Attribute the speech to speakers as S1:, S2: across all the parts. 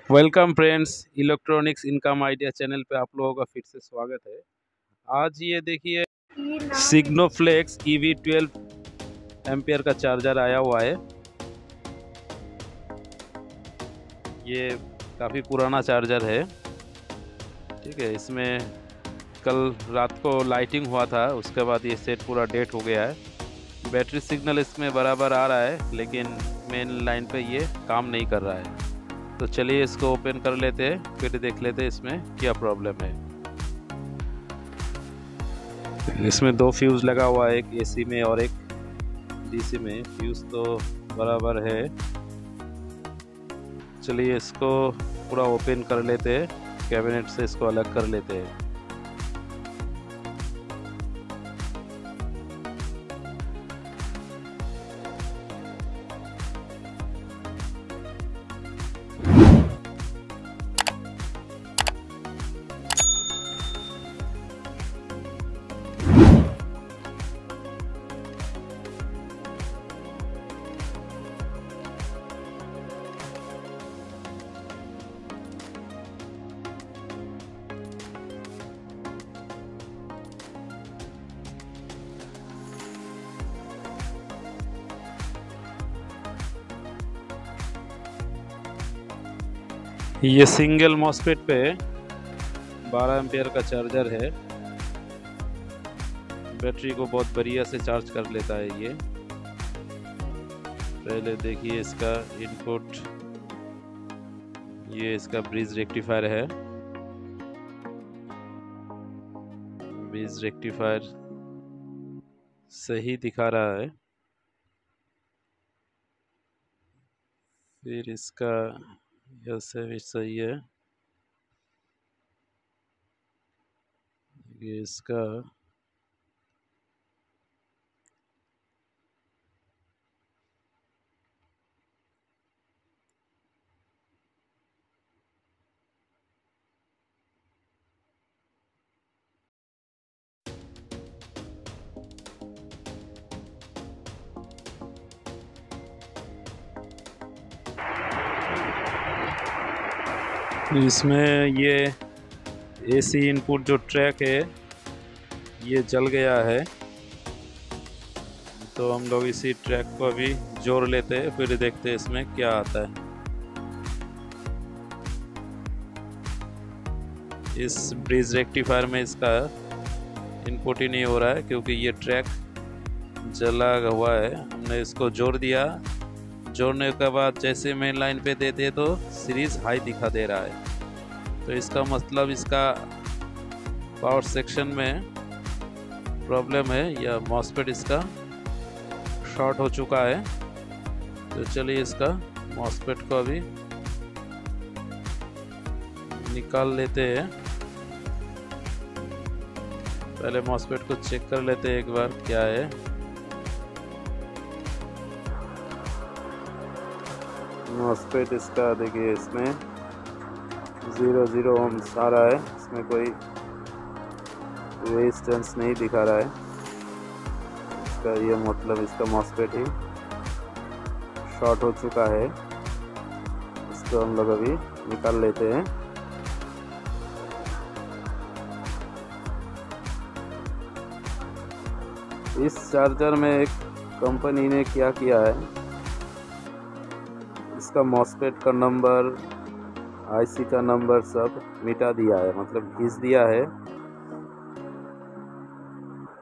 S1: Welcome friends, electronics income idea channel पे आप लोगों का फिर से स्वागत है। आज ये देखिए सिग्नोफ्लेक्स EV12 एम्पियर का चार्जर आया हुआ है। ये काफ़ी पुराना चार्जर है। ठीक है, इसमें कल रात को लाइटिंग हुआ था, उसके बाद ये सेट पूरा डेट हो गया है। बैटरी सिग्नल इसमें बराबर आ रहा है, लेकिन मेन लाइन पे ये काम नहीं कर रहा है। तो चलिए इसको ओपन कर लेते हैं, फिर देख लेते हैं इसमें क्या प्रॉब्लम है। इसमें दो फ्यूज़ लगा हुआ है, एक AC में और एक DC में। फ्यूज़ तो बराबर है। चलिए इसको पूरा ओपन कर लेते हैं, कैबिनेट से इसको अलग कर लेते हैं। ये सिंगल मॉसफेट पे 12 एम्पियर का चार्जर है। बैटरी को बहुत बढ़िया से चार्ज कर लेता है ये। पहले देखिए इसका इनपुट, ये इसका ब्रिज रेक्टिफायर है। ब्रिज रेक्टिफायर सही दिखा रहा है। फिर इसका ऐसे भी सही है। ये इसका इसमें ये AC इनपुट जो ट्रैक है ये जल गया है। तो हम लोग इसी ट्रैक को अभी जोड़ लेते हैं, फिर देखते हैं इसमें क्या आता है। इस ब्रिज रेक्टिफायर में इसका इनपुट ही नहीं हो रहा है, क्योंकि ये ट्रैक जला हुआ है। हमने इसको जोड़ दिया। जोड़ने के बाद जैसे मेन लाइन पे देते तो सीरीज हाई दिखा दे रहा है। तो इसका मतलब इसका पावर सेक्शन में प्रॉब्लम है, या मॉसफेट इसका शॉर्ट हो चुका है। तो चलिए इसका मॉसफेट को अभी निकाल लेते हैं। पहले मॉसफेट को चेक कर लेते हैं एक बार क्या है। मॉसफेट इसका देखिए, इसमें 0 ohms आ रहा है। इसमें कोई रेजिस्टेंस नहीं दिखा रहा है। इसका ये मतलब इसका मॉसफेट ही शॉर्ट हो चुका है। इसको हम लोग अभी निकाल लेते हैं। इस चार्जर में एक कंपनी ने क्या किया है, इसका मॉसफेट का नंबर, IC का नंबर सब मिटा दिया है, मतलब घिस दिया है।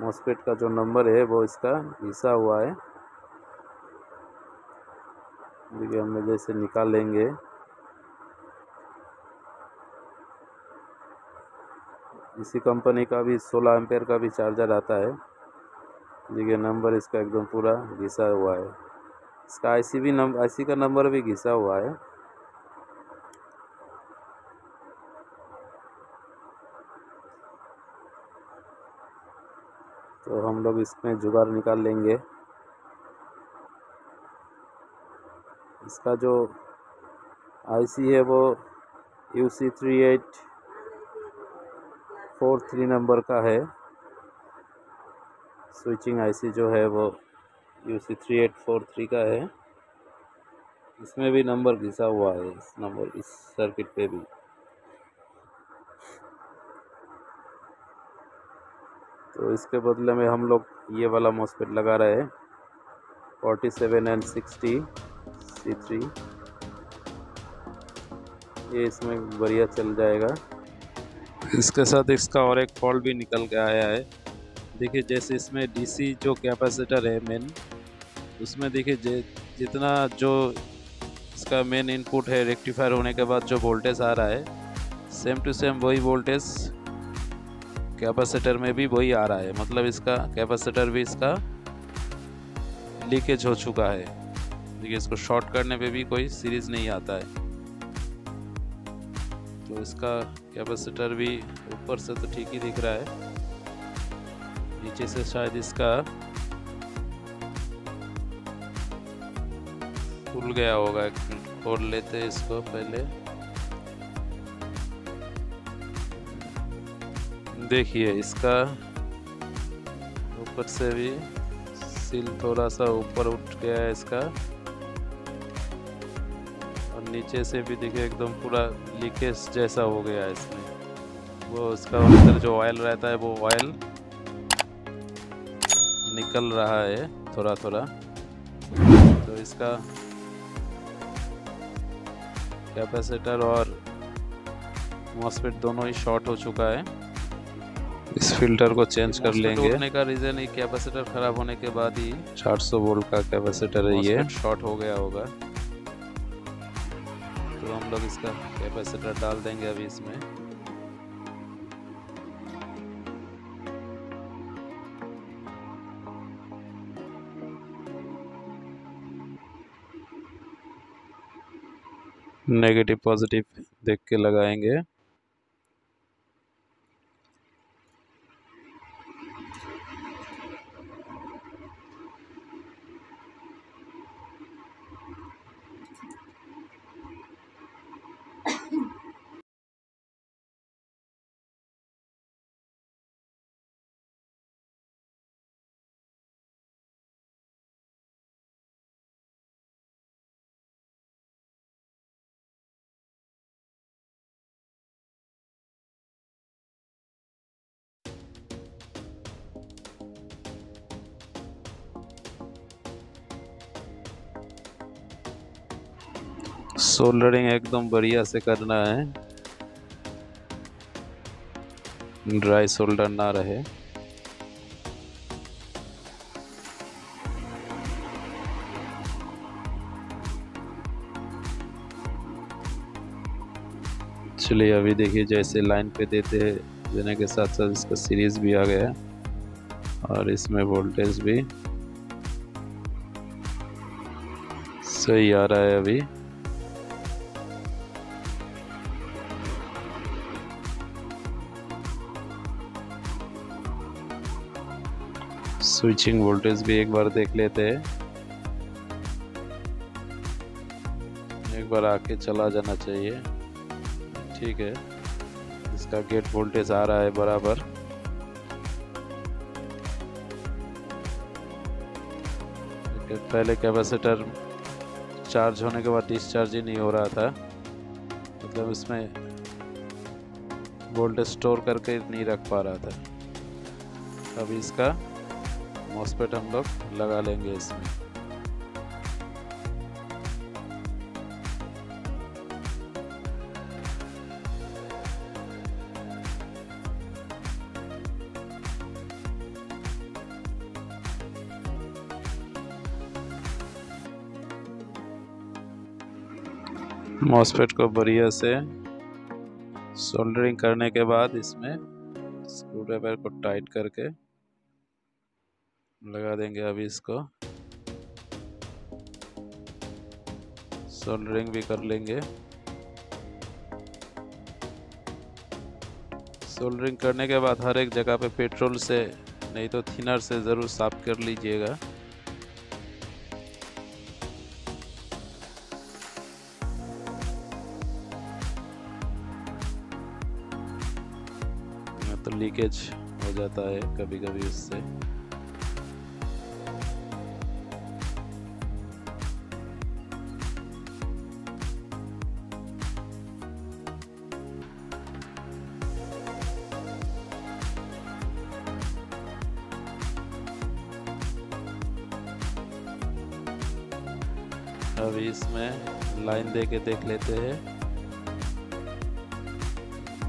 S1: मॉसफेट का जो नंबर है वो इसका घिसा हुआ है। देखिए हम जैसे निकाल लेंगे, इसी कंपनी का भी 16 एम्पेयर का भी चार्जर आता है। देखिए नंबर इसका एकदम पूरा घिसा हुआ है। इसका IC का नंबर भी घिसा हुआ है। तो हम लोग इसमें जुगाड़ निकाल लेंगे। इसका जो IC है वो UC3843 नंबर का है। स्विचिंग IC जो है वो UC3843 का है। इसमें भी नंबर घिसा हुआ है, इस नंबर इस सर्किट पे भी। तो इसके बदले में हम लोग ये वाला मॉस्फेट लगा रहे हैं 47N60 C3। ये इसमें बढ़िया चल जाएगा। इसके साथ इसका और एक फॉल्ट भी निकल के आया है। देखिए जैसे इसमें डीसी जो कैपेसिटर है मेन, उसमें देखिए जितना जो इसका मेन इनपुट है रेक्टिफायर होने के बाद जो वोल्टेज आ रहा है, सेम टू सेम वही वोल्टेज कैपेसिटर में भी वही आ रहा है। मतलब इसका कैपेसिटर भी इसका लीकेज हो चुका है। देखिए इसको शॉर्ट करने पे भी कोई सीरीज नहीं आता है। तो इसका कैपेसिटर भी ऊपर से तो ठीक ही दिख रहा है, नीचे से शायद इसका खुल गया होगा। खोल लेते हैं इसको पहले। देखिए इसका ऊपर से भी सील थोड़ा सा ऊपर उठ गया है इसका, और नीचे से भी देखिए एकदम पूरा लीकेज जैसा हो गया है इसमें। वो इसका अंदर जो ऑयल रहता है वो ऑयल निकल रहा है थोड़ा थोड़ा। तो इसका कैपेसिटर और मॉस्फेट दोनों ही शॉर्ट हो चुका है। इस फिल्टर को चेंज कर लेंगे। होने का रीज़न ही कैपेसिटर खराब होने के बाद ही 400 वोल्ट का कैपेसिटर है, ये शॉर्ट हो गया होगा। तो हम लोग इसका कैपेसिटर डाल देंगे अभी इसमें। नेगेटिव पॉजिटिव देख के लगाएंगे। सोल्डरिंग एकदम बढ़िया से करना है, ड्राई सोल्डर ना रहे। चलिए अभी देखिए जैसे लाइन पे देने के साथ साथ इसका सीरीज भी आ गया और इसमें वोल्टेज भी सही आ रहा है। अभी स्विचिंग वोल्टेज भी एक बार देख लेते हैं। एक बार आके चला जाना चाहिए। ठीक है, इसका गेट वोल्टेज आ रहा है बराबर। पहले कैपेसिटर चार्ज होने के बाद डिस्चार्ज ही नहीं हो रहा था, मतलब इसमें वोल्टेज स्टोर करके नहीं रख पा रहा था। अभी इसका मॉस्फेट हम लोग लगा लेंगे इसमें। मॉस्फेट को बढ़िया से सोल्डरिंग करने के बाद इसमें स्क्रूड्राइवर को टाइट करके लगा देंगे। अभी इसको सोल्डरिंग भी कर लेंगे। सोल्डरिंग करने के बाद हर एक जगह पे पेट्रोल से नहीं तो थिनर से ज़रूर साफ कर लीजिएगा। तो लीकेज हो जाता है कभी कभी उससे। अभी इसमें लाइन दे के देख लेते हैं।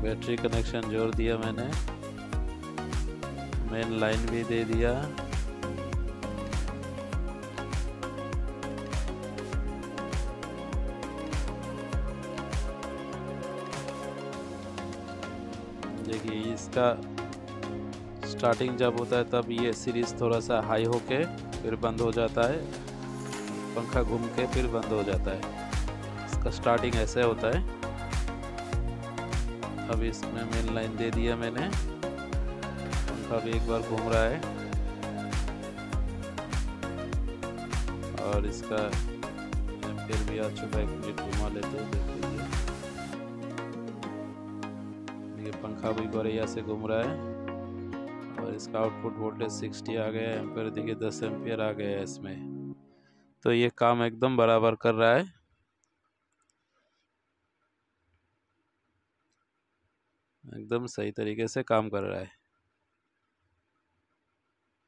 S1: बैटरी कनेक्शन जोड़ दिया मैंने, मेन लाइन भी दे दिया। देखिए इसका स्टार्टिंग जब होता है तब ये सीरीज थोड़ा सा हाई होके फिर बंद हो जाता है, पंखा घूम के फिर बंद हो जाता है। इसका स्टार्टिंग ऐसे होता है। अब इसमें मेन लाइन दे दिया मैंने, पंखा भी एक बार घूम रहा है और इसका एम्पियर भी आ चुका है। एक मिनट घुमा लेते हैं, देख लीजिए। ये पंखा भी बढ़िया से घूम रहा है और इसका आउटपुट वोल्टेज 60 आ गया है। एम्पियर देखिए 10 एम्पियर आ गया है इसमें। तो ये काम एकदम बराबर कर रहा है, एकदम सही तरीके से काम कर रहा है।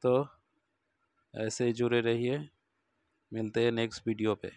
S1: तो ऐसे ही जुड़े रहिए, मिलते हैं नेक्स्ट वीडियो पे।